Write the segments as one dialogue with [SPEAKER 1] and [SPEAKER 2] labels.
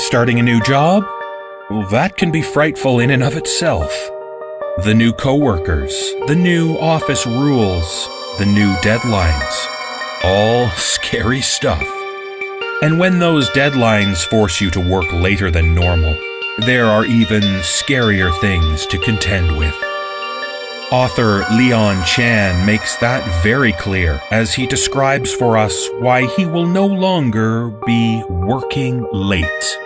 [SPEAKER 1] Starting a new job? Well, that can be frightful in and of itself. The new coworkers, the new office rules, the new deadlines. All scary stuff. And when those deadlines force you to work later than normal, there are even scarier things to contend with. Author Leon Chan makes that very clear as he describes for us why he will no longer be working late.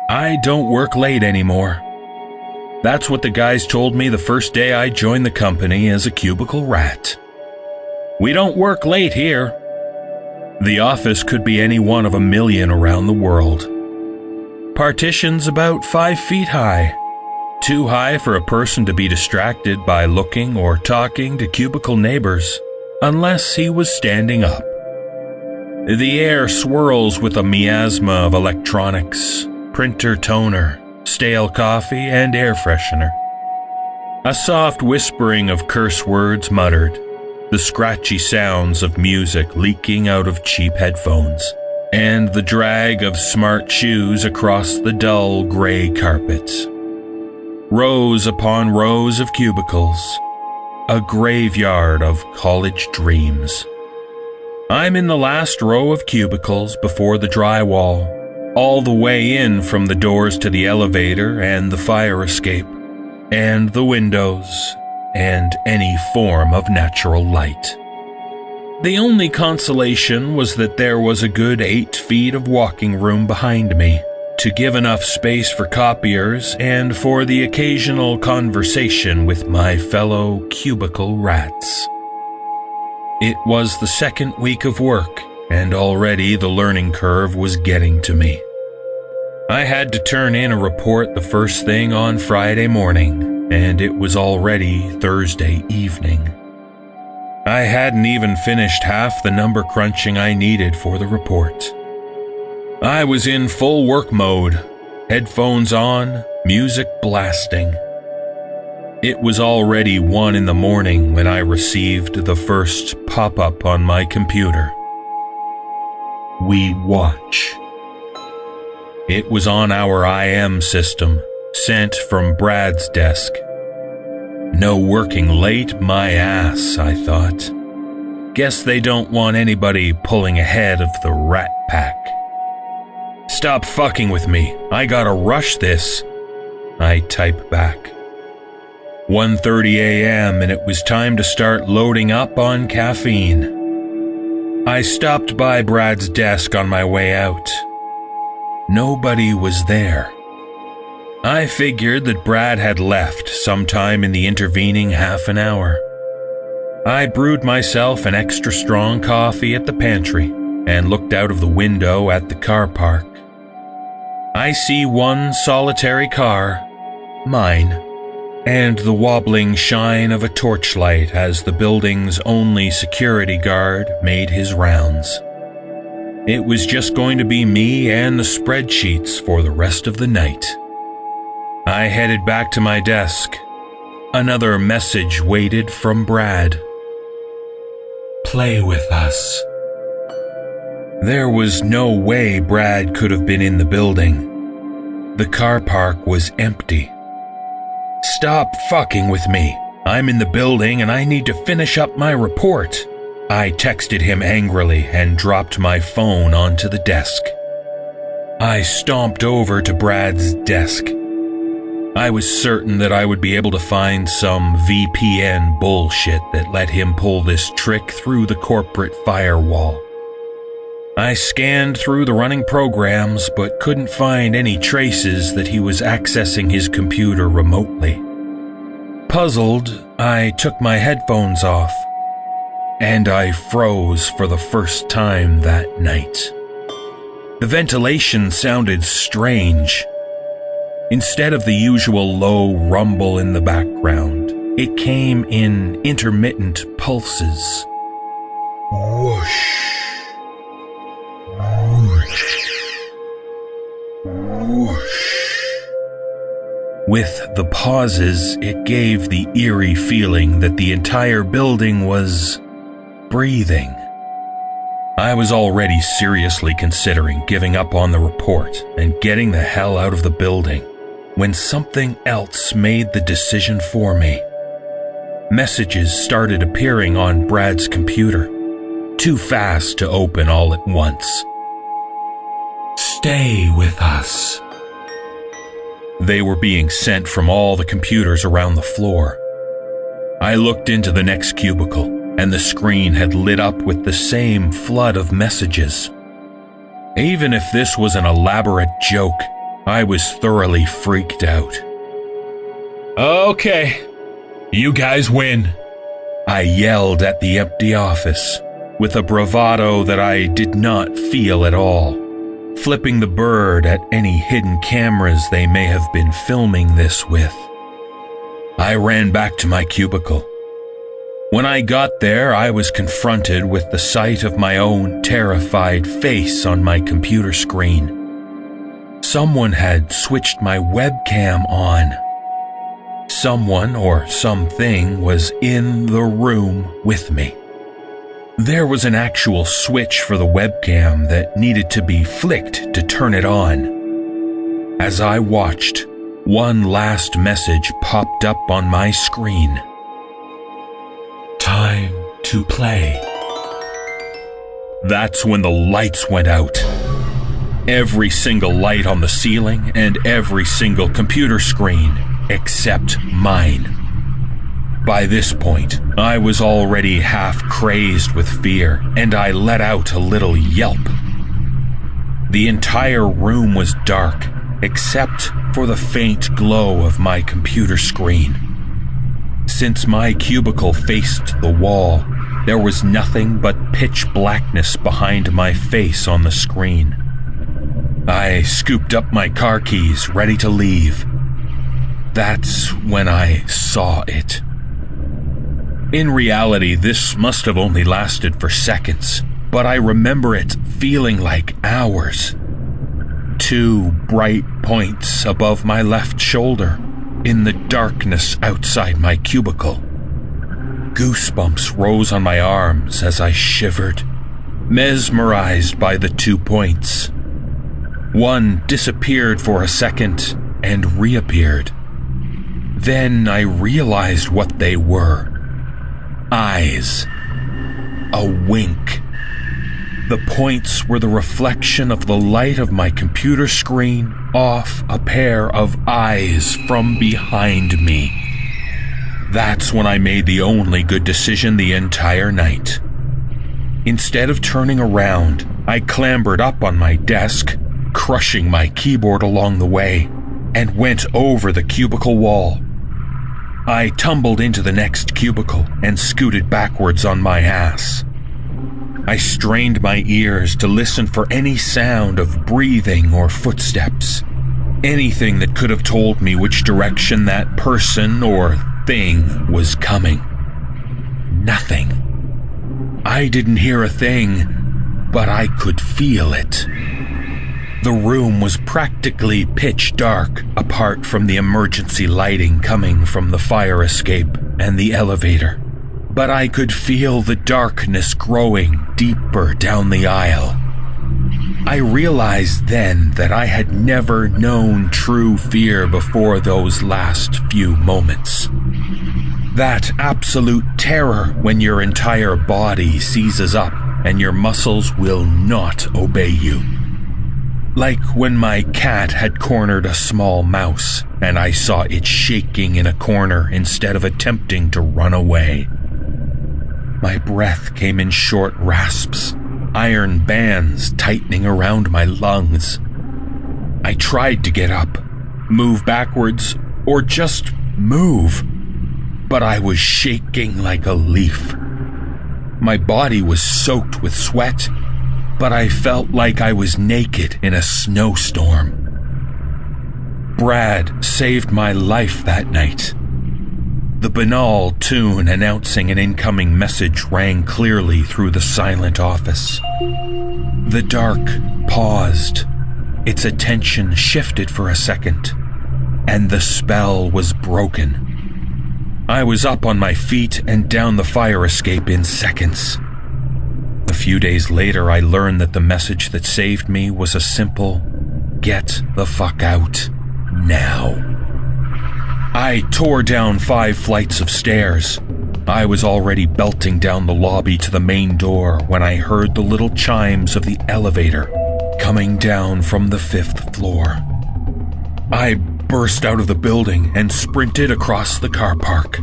[SPEAKER 1] I don't work late anymore. That's what the guys told me the first day I joined the company as a cubicle rat. We don't work late here. The office could be any one of a million around the world. Partitions about 5 feet high. Too high for a person to be distracted by looking or talking to cubicle neighbors, unless he was standing up. The air swirls with a miasma of electronics, printer toner, stale coffee, and air freshener. A soft whispering of curse words muttered, the scratchy sounds of music leaking out of cheap headphones, and the drag of smart shoes across the dull gray carpets. Rows upon rows of cubicles, a graveyard of college dreams. I'm in the last row of cubicles before the drywall, all the way in from the doors to the elevator and the fire escape, and the windows, and any form of natural light. The only consolation was that there was a good 8 feet of walking room behind me, to give enough space for copiers and for the occasional conversation with my fellow cubicle rats. It was the second week of work, and already the learning curve was getting to me. I had to turn in a report the first thing on Friday morning, and it was already Thursday evening. I hadn't even finished half the number crunching I needed for the report. I was in full work mode, headphones on, music blasting. It was already 1 in the morning when I received the first pop-up on my computer. We watch. It was on our IM system, sent from Brad's desk. No working late, my ass, I thought. Guess they don't want anybody pulling ahead of the rat pack. Stop fucking with me, I gotta rush this, I type back. 1:30 a.m. and it was time to start loading up on caffeine. I stopped by Brad's desk on my way out. Nobody was there. I figured that Brad had left sometime in the intervening half an hour. I brewed myself an extra strong coffee at the pantry and looked out of the window at the car park. I see one solitary car, mine, and the wobbling shine of a torchlight as the building's only security guard made his rounds. It was just going to be me and the spreadsheets for the rest of the night. I headed back to my desk. Another message waited from Brad. Play with us. There was no way Brad could have been in the building. The car park was empty. Stop fucking with me. I'm in the building and I need to finish up my report. I texted him angrily and dropped my phone onto the desk. I stomped over to Brad's desk. I was certain that I would be able to find some VPN bullshit that let him pull this trick through the corporate firewall. I scanned through the running programs but couldn't find any traces that he was accessing his computer remotely. Puzzled, I took my headphones off. And I froze for the first time that night. The ventilation sounded strange. Instead of the usual low rumble in the background, it came in intermittent pulses. Whoosh. Whoosh. Whoosh. With the pauses, it gave the eerie feeling that the entire building was breathing. I was already seriously considering giving up on the report and getting the hell out of the building when something else made the decision for me. Messages started appearing on Brad's computer, too fast to open all at once. Stay with us. They were being sent from all the computers around the floor. I looked into the next cubicle, and the screen had lit up with the same flood of messages. Even if this was an elaborate joke, I was thoroughly freaked out. Okay, you guys win, I yelled at the empty office, with a bravado that I did not feel at all, flipping the bird at any hidden cameras they may have been filming this with. I ran back to my cubicle. When I got there, I was confronted with the sight of my own terrified face on my computer screen. Someone had switched my webcam on. Someone or something was in the room with me. There was an actual switch for the webcam that needed to be flicked to turn it on. As I watched, one last message popped up on my screen. Time to play. That's when the lights went out. Every single light on the ceiling and every single computer screen except mine. By this point, I was already half crazed with fear, and I let out a little yelp. The entire room was dark, except for the faint glow of my computer screen. Since my cubicle faced the wall, there was nothing but pitch blackness behind my face on the screen. I scooped up my car keys, ready to leave. That's when I saw it. In reality, this must have only lasted for seconds, but I remember it feeling like hours. 2 bright points above my left shoulder, in the darkness outside my cubicle. Goosebumps rose on my arms as I shivered, mesmerized by the 2 points. One disappeared for a second and reappeared. Then I realized what they were. Eyes. A wink. The points were the reflection of the light of my computer screen off a pair of eyes from behind me. That's when I made the only good decision the entire night. Instead of turning around, I clambered up on my desk, crushing my keyboard along the way, and went over the cubicle wall. I tumbled into the next cubicle and scooted backwards on my ass. I strained my ears to listen for any sound of breathing or footsteps, anything that could have told me which direction that person or thing was coming. Nothing. I didn't hear a thing, but I could feel it. The room was practically pitch dark, apart from the emergency lighting coming from the fire escape and the elevator. But I could feel the darkness growing deeper down the aisle. I realized then that I had never known true fear before those last few moments. That absolute terror when your entire body seizes up and your muscles will not obey you. Like when my cat had cornered a small mouse and I saw it shaking in a corner instead of attempting to run away. My breath came in short rasps, iron bands tightening around my lungs. I tried to get up, move backwards, or just move, but I was shaking like a leaf. My body was soaked with sweat, but I felt like I was naked in a snowstorm. Brad saved my life that night. The banal tune announcing an incoming message rang clearly through the silent office. The dark paused. Its attention shifted for a second. and the spell was broken. I was up on my feet and down the fire escape in seconds. A few days later, I learned that the message that saved me was a simple, "Get the fuck out, now." I tore down 5 flights of stairs. I was already belting down the lobby to the main door when I heard the little chimes of the elevator coming down from the 5th floor. I burst out of the building and sprinted across the car park.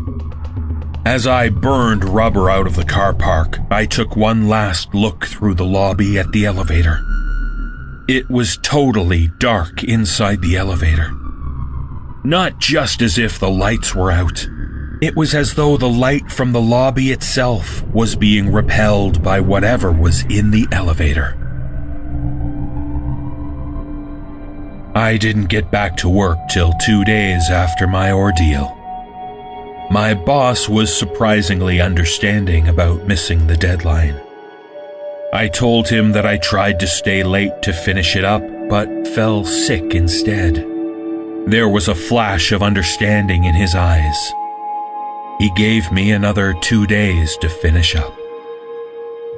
[SPEAKER 1] As I burned rubber out of the car park, I took one last look through the lobby at the elevator. It was totally dark inside the elevator. Not just as if the lights were out. It was as though the light from the lobby itself was being repelled by whatever was in the elevator. I didn't get back to work till 2 days after my ordeal. My boss was surprisingly understanding about missing the deadline. I told him that I tried to stay late to finish it up, but fell sick instead. There was a flash of understanding in his eyes. He gave me another 2 days to finish up.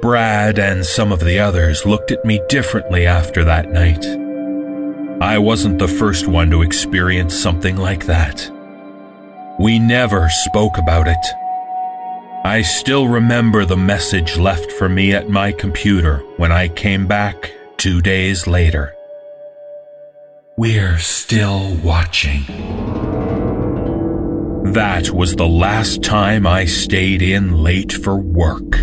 [SPEAKER 1] Brad and some of the others looked at me differently after that night. I wasn't the first one to experience something like that. We never spoke about it. I still remember the message left for me at my computer when I came back 2 days later. "We're still watching." That was the last time I stayed in late for work.